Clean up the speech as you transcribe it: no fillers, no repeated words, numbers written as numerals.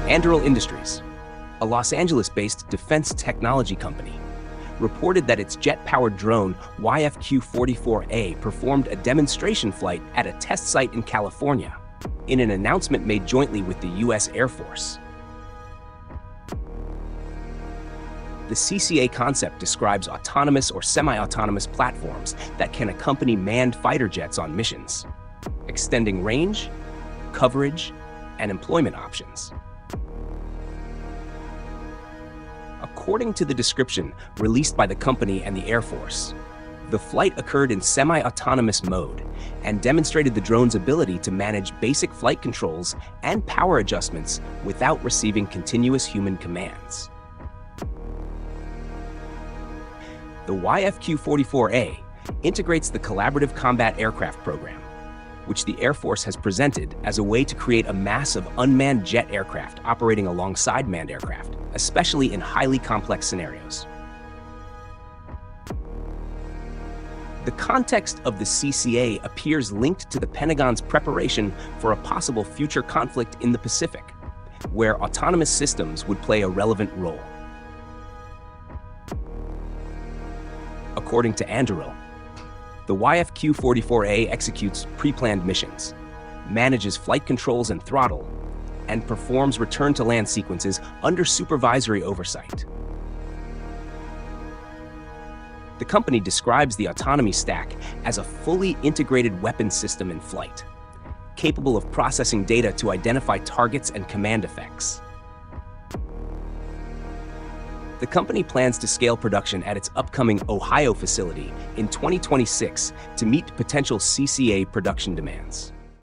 Anduril Industries, a Los Angeles-based defense technology company, reported that its jet-powered drone YFQ-44A performed a demonstration flight at a test site in California, in an announcement made jointly with the U.S. Air Force. The CCA concept describes autonomous or semi-autonomous platforms that can accompany manned fighter jets on missions, extending range, coverage, and employment options. According to the description released by the company and the Air Force, the flight occurred in semi-autonomous mode and demonstrated the drone's ability to manage basic flight controls and power adjustments without receiving continuous human commands. The YFQ-44A integrates the Collaborative Combat Aircraft Program, which the Air Force has presented as a way to create a mass of unmanned jet aircraft operating alongside manned aircraft, especially in highly complex scenarios. The context of the CCA appears linked to the Pentagon's preparation for a possible future conflict in the Pacific, where autonomous systems would play a relevant role. According to Anduril, the YFQ-44A executes pre-planned missions, manages flight controls and throttle, and performs return-to-land sequences under supervisory oversight. The company describes the autonomy stack as a fully integrated weapons system in flight, capable of processing data to identify targets and command effects. The company plans to scale production at its upcoming Ohio facility in 2026 to meet potential CCA production demands.